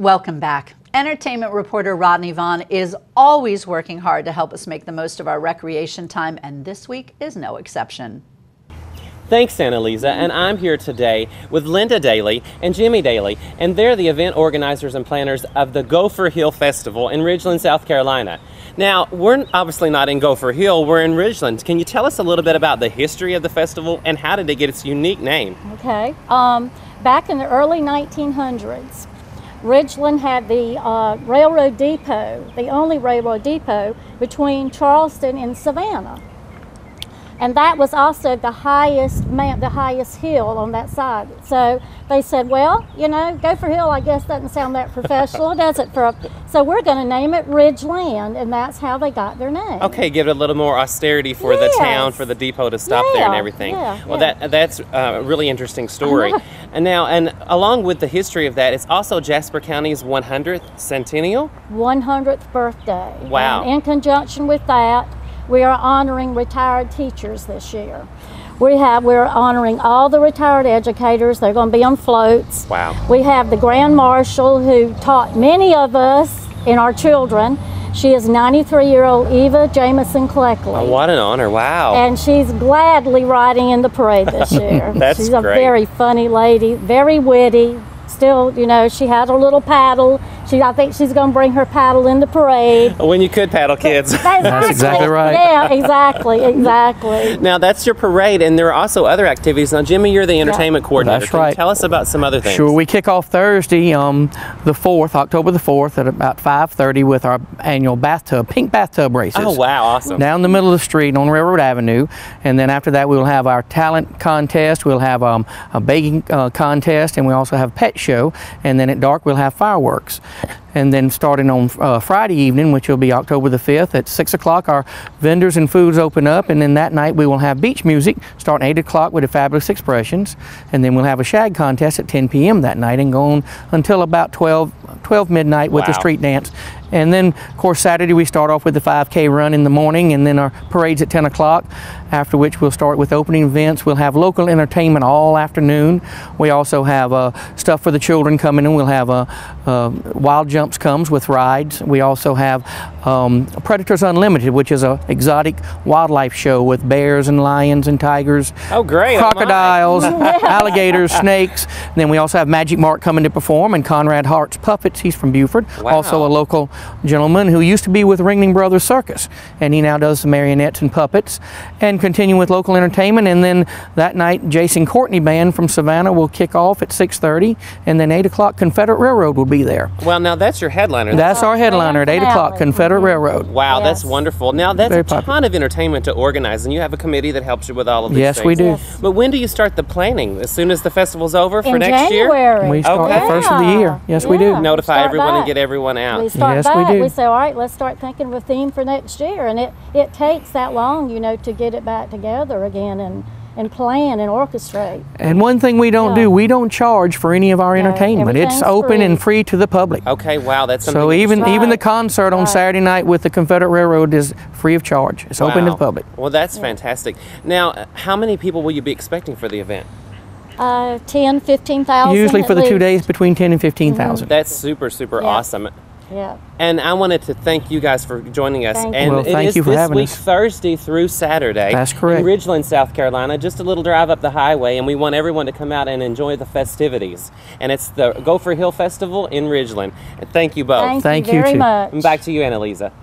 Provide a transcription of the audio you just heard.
Welcome back. Entertainment reporter Rodney Vaughn is always working hard to help us make the most of our recreation time, and this week is no exception. Thanks, Anneliza, and I'm here today with Linda Dailey and Jimmie Dailey, and they're the event organizers and planners of the Gopher Hill Festival in Ridgeland, South Carolina. Now, we're obviously not in Gopher Hill, we're in Ridgeland. Can you tell us a little bit about the history of the festival and how did it get its unique name? Okay, back in the early 1900s, Ridgeland had the railroad depot, the only railroad depot between Charleston and Savannah. And that was also the highest hill on that side. So they said, well, you know, Gopher Hill, I guess doesn't sound that professional, does it? So we're going to name it Ridgeland, and that's how they got their name. Okay, give it a little more austerity for the town, for the depot to stop there and everything. Well, that's a really interesting story. And along with the history of that, it's also Jasper County's 100th centennial? 100th birthday. Wow. And in conjunction with that, we are honoring retired teachers this year. We're honoring all the retired educators. They're going to be on floats. Wow. We have the Grand Marshal who taught many of us and our children. She is 93-year-old Eva Jamison Cleckley. Oh, what an honor, wow. And she's gladly riding in the parade this year. That's she's great. A very funny lady, very witty. Still, you know, she had a little paddle. I think she's going to bring her paddle in the parade. When you could paddle, kids. That's exactly right. Yeah, exactly. Now, that's your parade, and there are also other activities. Now, Jimmie, you're the entertainment coordinator. That's right. Can you tell us about some other things? Sure. We kick off Thursday, the 4th, October the 4th, at about 5:30 with our annual pink bathtub races. Oh, wow, awesome. Down the middle of the street on Railroad Avenue. And then after that, we'll have our talent contest. We'll have a baking contest, and we also have a pet show. And then at dark, we'll have fireworks. And then starting on Friday evening, which will be October the 5th at 6 o'clock, our vendors and foods open up. And then that night we will have beach music starting 8 o'clock with the Fabulous Expressions. And then we'll have a shag contest at 10 p.m. that night and go on until about 12 midnight with the street dance. And then, of course, Saturday we start off with the 5K run in the morning, and then our parade's at 10 o'clock, after which we'll start with opening events. We'll have local entertainment all afternoon. We also have stuff for the children coming in. We'll have Wild Jumps comes with rides. We also have Predators Unlimited, which is an exotic wildlife show with bears and lions and tigers. Oh, great. Crocodiles, alligators, snakes. And then we also have Magic Mark coming to perform, and Conrad Hart's Puppets. He's from Buford. Wow. Also a local gentleman who used to be with Ringling Brothers Circus, and he now does the marionettes and puppets, and continue with local entertainment. And then that night, Jason Courtney Band from Savannah will kick off at 6:30, and then 8 o'clock, Confederate Railroad will be there. Well, now that's your headliner. That's our headliner at 8 o'clock, Confederate Railroad. Wow, that's wonderful. Now that's Very a ton of entertainment to organize, and you have a committee that helps you with all of these things. Yes, we do. Yes. But when do you start the planning? As soon as the festival's over for In next January. year? We start the first of the year. Yes, we do. Notify everyone and get everyone out. We start Yes, back. we do. We say, all right, let's start thinking of a theme for next year. And it takes that long, you know, to get it back together again and plan and orchestrate. And one thing we don't do, we don't charge for any of our entertainment. It's open and free to the public. Okay, wow, that's something. So even the concert on Saturday night with the Confederate Railroad is free of charge. It's open to the public. Well, that's fantastic. Now, how many people will you be expecting for the event? 10, 15,000. Usually for the 2 days, between 10 and 15,000. That's super awesome. Yeah. And I wanted to thank you guys for joining us. Thank and you. Well, thank you for having this week, us. Thursday through Saturday. That's correct. In Ridgeland, South Carolina, just a little drive up the highway, and we want everyone to come out and enjoy the festivities. And it's the Gopher Hill Festival in Ridgeland. And thank you both. Thank you very much. And back to you, Anneliza.